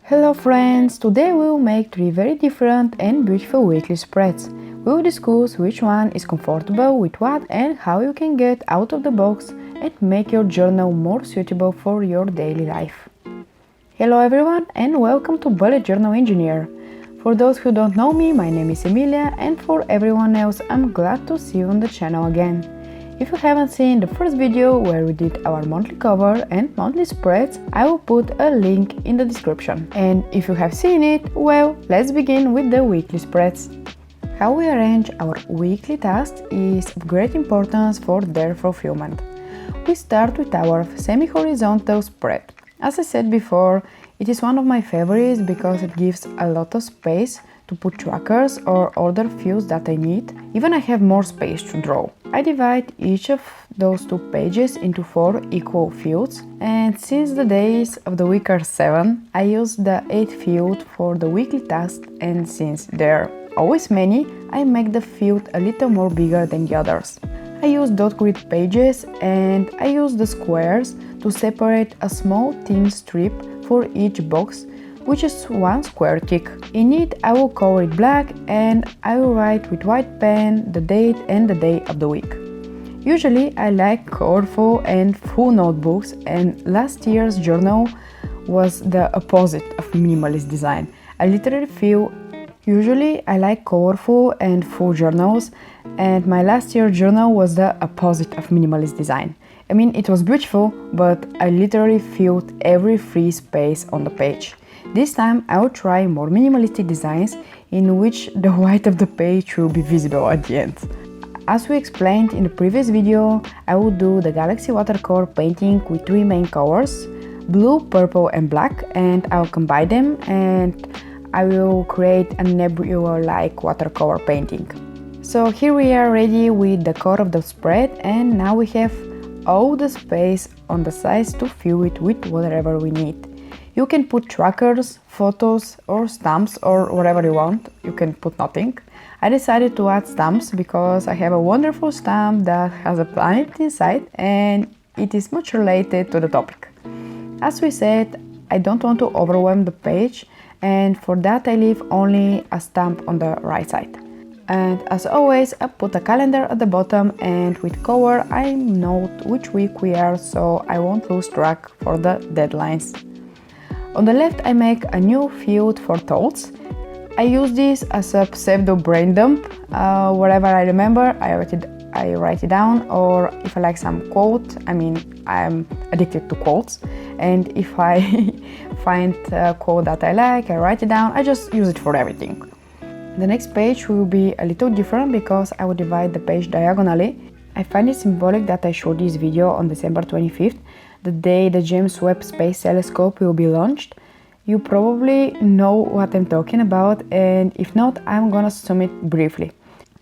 Hello friends, today we will make 3 very different and beautiful weekly spreads. We will discuss which one is comfortable with what and how you can get out of the box and make your journal more suitable for your daily life. Hello everyone and welcome to Bullet Journal Engineer. For those who don't know me, my name is Emilia, and for everyone else, I'm glad to see you on the channel again. If you haven't seen the first video where we did our monthly cover and monthly spreads, I will put a link in the description. And if you have seen it, well, let's begin with the weekly spreads. How we arrange our weekly tasks is of great importance for their fulfillment. We start with our semi-horizontal spread. As I said before, it is one of my favorites because it gives a lot of space to put trackers or other fields that I need. Even I have more space to draw. I divide each of those 2 pages into 4 equal fields, and since the days of the week are 7, I use the 8th field for the weekly tasks, and since there are always many, I make the field a little more bigger than the others. I use dot grid pages and I use the squares to separate a small thin strip for each box, which is 1 square thick. In it I will color it black and I will write with white pen the date and the day of the week. Usually I like colorful and full notebooks, and last year's journal was the opposite of minimalist design. I literally feel usually I like colorful and full journals, and my last year's journal was the opposite of minimalist design. I mean, it was beautiful, but I literally filled every free space on the page. This time I will try more minimalistic designs in which the white of the page will be visible at the end. As we explained in the previous video, I will do the Galaxy watercolor painting with 3 main colors, blue, purple and black, and I'll combine them and I will create a nebula-like watercolor painting. So here we are ready with the core of the spread, and now we have all the space on the sides to fill it with whatever we need. You can put trackers, photos or stamps or whatever you want. You can put nothing. I decided to add stamps because I have a wonderful stamp that has a planet inside and it is much related to the topic. As we said, I don't want to overwhelm the page, and for that I leave only a stamp on the right side. And as always, I put a calendar at the bottom, and with color I note which week we are so I won't lose track for the deadlines. On the left I make a new field for thoughts. I use this as a pseudo brain dump. Whatever I remember, I write it down, or if I like some quote, I mean, I'm addicted to quotes, and if I find a quote that I like, I write it down. I just use it for everything. The next page will be a little different because I will divide the page diagonally. I find it symbolic that I showed this video on December 25th, the day the James Webb Space Telescope will be launched. You probably know what I'm talking about, and if not, I'm gonna sum it briefly.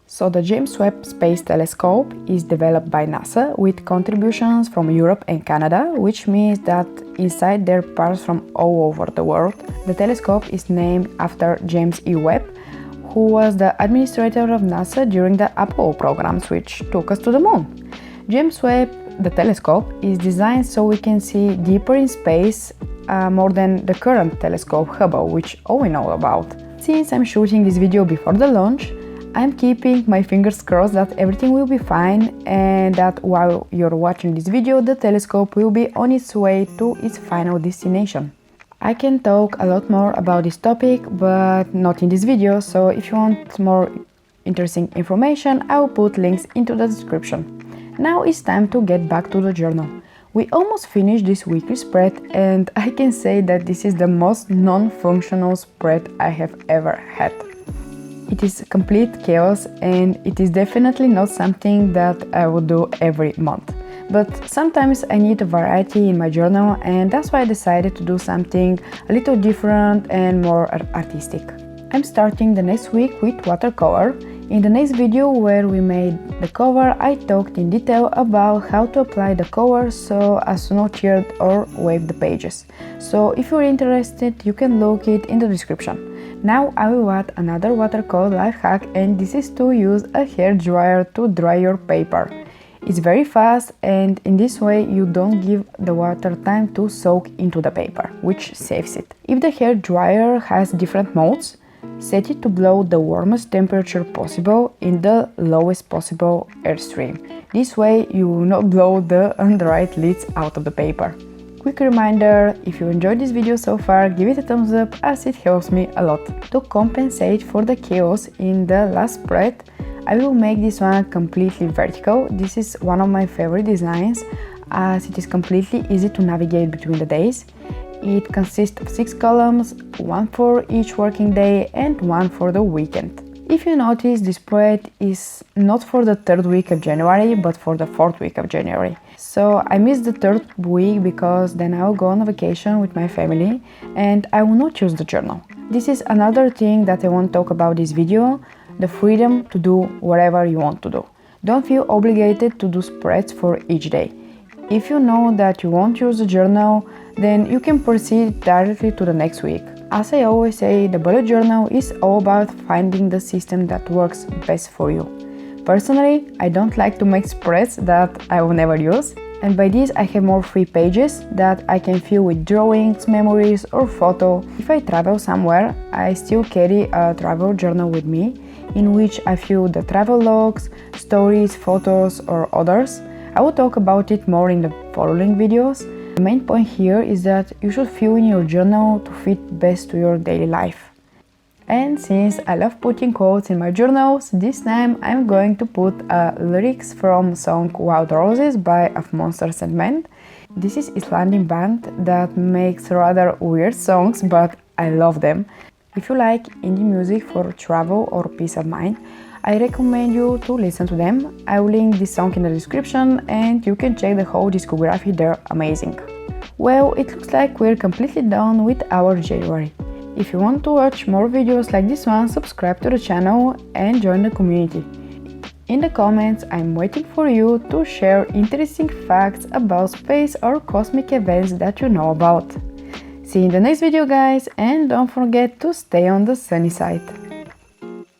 So the James Webb Space Telescope is developed by NASA with contributions from Europe and Canada, which means that inside there are parts from all over the world. The telescope is named after James E. Webb, who was the administrator of NASA during the Apollo programs, which took us to the moon. James Webb, the telescope, is designed so we can see deeper in space, more than the current telescope Hubble, which all we know about. Since I'm shooting this video before the launch, I'm keeping my fingers crossed that everything will be fine and that while you're watching this video, the telescope will be on its way to its final destination. I can talk a lot more about this topic, but not in this video, so if you want more interesting information, I will put links into the description. Now it's time to get back to the journal. We almost finished this weekly spread, and I can say that this is the most non-functional spread I have ever had. It is complete chaos, and it is definitely not something that I would do every month. But sometimes I need a variety in my journal, and that's why I decided to do something a little different and more artistic. I'm starting the next week with watercolor. In the next video where we made the cover, I talked in detail about how to apply the color so as to not tear or wave the pages. So if you're interested, you can look it in the description. Now I will add another watercolor life hack, and this is to use a hair dryer to dry your paper. It's very fast, and in this way you don't give the water time to soak into the paper, which saves it. If the hair dryer has different modes, set it to blow the warmest temperature possible in the lowest possible airstream. This way you will not blow the undried leads out of the paper. Quick reminder, if you enjoyed this video so far, give it a thumbs up as it helps me a lot. To compensate for the chaos in the last spread, I will make this one completely vertical. This is one of my favorite designs as it is completely easy to navigate between the days. It consists of 6 columns, one for each working day and one for the weekend. If you notice, this spread is not for the 3rd week of January, but for the 4th week of January. So I missed the 3rd week because then I will go on a vacation with my family and I will not use the journal. This is another thing that I want to talk about this video, the freedom to do whatever you want to do. Don't feel obligated to do spreads for each day. If you know that you won't use the journal, then you can proceed directly to the next week. As I always say, the bullet journal is all about finding the system that works best for you. Personally, I don't like to make spreads that I will never use, and by this I have more free pages that I can fill with drawings, memories or photo. If I travel somewhere, I still carry a travel journal with me, in which I fill the travel logs, stories, photos or others. I will talk about it more in the following videos. The main point here is that you should fill in your journal to fit best to your daily life. And since I love putting quotes in my journals, this time I'm going to put lyrics from song Wild Roses by Of Monsters and Men. This is Icelandic band that makes rather weird songs, but I love them. If you like indie music for travel or peace of mind, I recommend you to listen to them. I will link this song in the description and you can check the whole discography, they're amazing. Well, it looks like we're completely done with our January. If you want to watch more videos like this one, subscribe to the channel and join the community. In the comments, I'm waiting for you to share interesting facts about space or cosmic events that you know about. See you in the next video guys, and don't forget to stay on the sunny side.